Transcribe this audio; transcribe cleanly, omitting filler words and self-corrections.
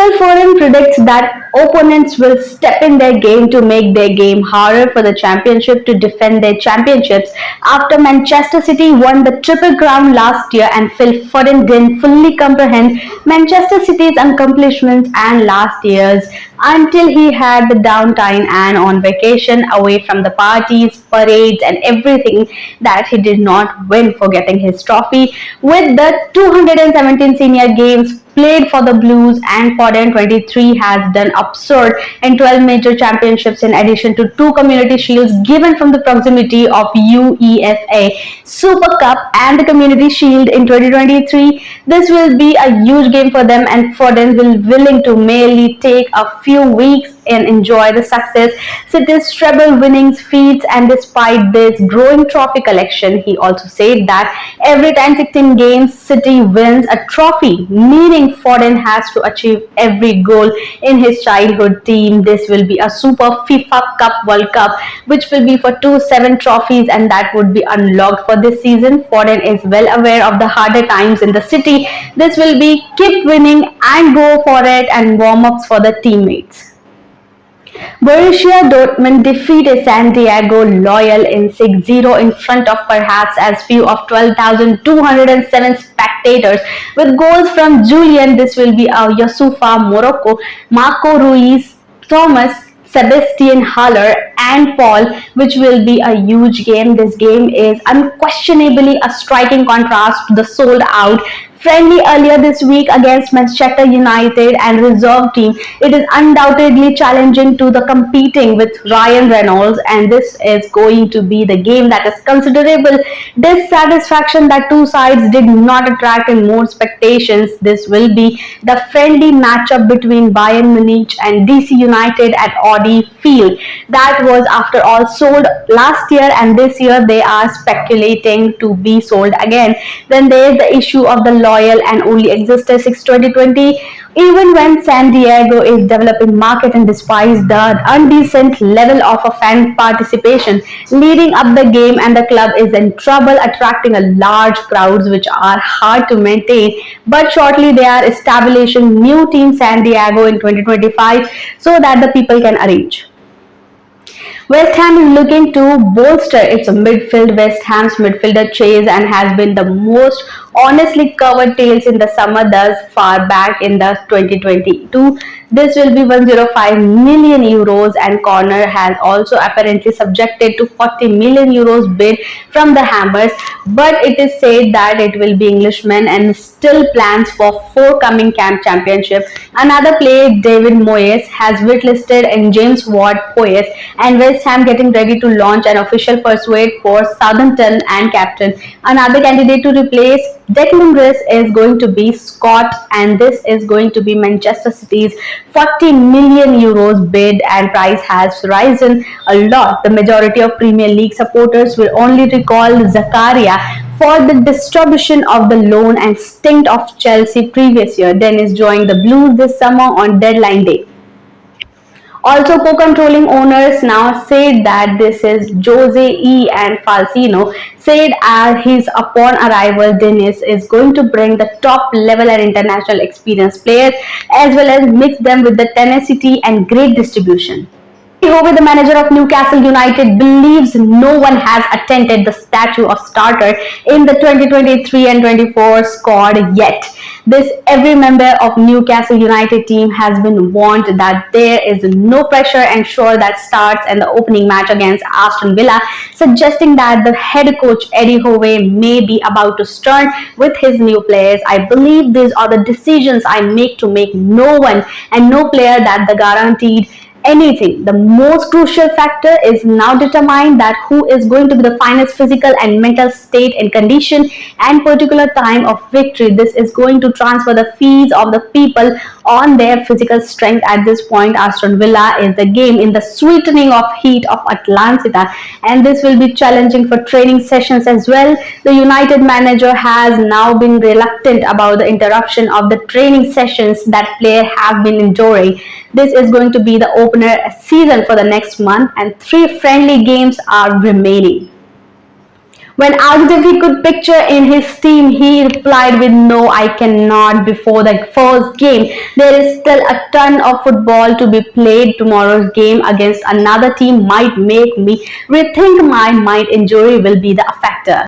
Phil Foden predicts that opponents will step in their game to make their game harder for the championship to defend their championships after Manchester City won the Triple Crown last year and Phil Foden didn't fully comprehend Manchester City's accomplishments and last year's until he had the downtime and on vacation away from the parties, parades, and everything that he did not win for getting his trophy with the 217 senior games played for the Blues, and Foden 23 has done absurd in 12 major championships in addition to 2 community shields given from the proximity of UEFA Super Cup and the Community Shield in 2023. This will be a huge game for them, and Foden will willing to merely take a few weeks and enjoy the success City's treble winnings feats. And despite this growing trophy collection, he also said that every time 16 games City wins a trophy, meaning Foden has to achieve every goal in his childhood team. This will be a Super FIFA Cup World Cup, which will be for 7 trophies, and that would be unlocked for this season. Foden is well aware of the harder times in the city. This will be keep winning and go for it and warm-ups for the teammates. Borussia Dortmund defeated Santiago Loyal in 6-0 in front of perhaps as few of 12,207 spectators with goals from Julian. This will be a Youssoufa Morocco, Marco Ruiz, Thomas, Sebastian Haller, and Paul, which will be a huge game. This game is unquestionably a striking contrast to the sold out friendly earlier this week against Manchester United and reserve team. It is undoubtedly challenging to the competing with Ryan Reynolds, and this is going to be the game that is considerable dissatisfaction that two sides did not attract in more expectations. This will be the friendly matchup between Bayern Munich and DC United at Audi Field. That was after all sold last year, and this year they are speculating to be sold again. Then there is the issue of the loyal and only existed since 2020, even when San Diego is developing market and despite the undecent level of a fan participation leading up the game, and the club is in trouble attracting a large crowds which are hard to maintain. But shortly they are establishing new team San Diego in 2025 so that the people can arrange. West Ham is looking to bolster its midfield. West Ham's midfielder Chase and has been the most honestly covered tales in the summer thus far back in the 2022. This will be 105 million euros, and Corner has also apparently subjected to 40 million euros bid from the Hammers, but it is said that it will be Englishman and still plans for forthcoming camp championship. Another player, David Moyes, has whitelisted in James Ward-Prowse, and West Ham getting ready to launch an official pursuit for Southampton and captain. Another candidate to replace Declan Rice is going to be Scott, and this is going to be Manchester City's 40 million euros bid, and price has risen a lot. The majority of Premier League supporters will only recall Zakaria for the distribution of the loan and stint of Chelsea previous year. Dennis joined the Blues this summer on deadline day. Also, co-controlling owners now said that this is Jose E. and Falcino said as his upon arrival, Dennis is going to bring the top level and international experienced players as well as mix them with the tenacity and great distribution. Howe, the manager of Newcastle United, believes no one has attended the statue of starter in the 2023 and 24 squad yet. This every member of Newcastle United team has been warned that there is no pressure and sure that starts in the opening match against Aston Villa, suggesting that the head coach Eddie Howe may be about to start with his new players. I believe these are the decisions I make to make no one and no player that the guaranteed anything. The most crucial factor is now determine that who is going to be the finest physical and mental state and condition and particular time of victory. This is going to transfer the fees of the people on their physical strength. At this point, Aston Villa is the game in the sweetening of heat of Atlanta, and this will be challenging for training sessions as well. The United manager has now been reluctant about the interruption of the training sessions that players have been enduring. This is going to be the opener season for the next month, and 3 friendly games are remaining. When asked if he could picture in his team, he replied with no, I cannot before the first game. There is still a ton of football to be played. Tomorrow's game against another team might make me rethink my mind. Injury will be the factor.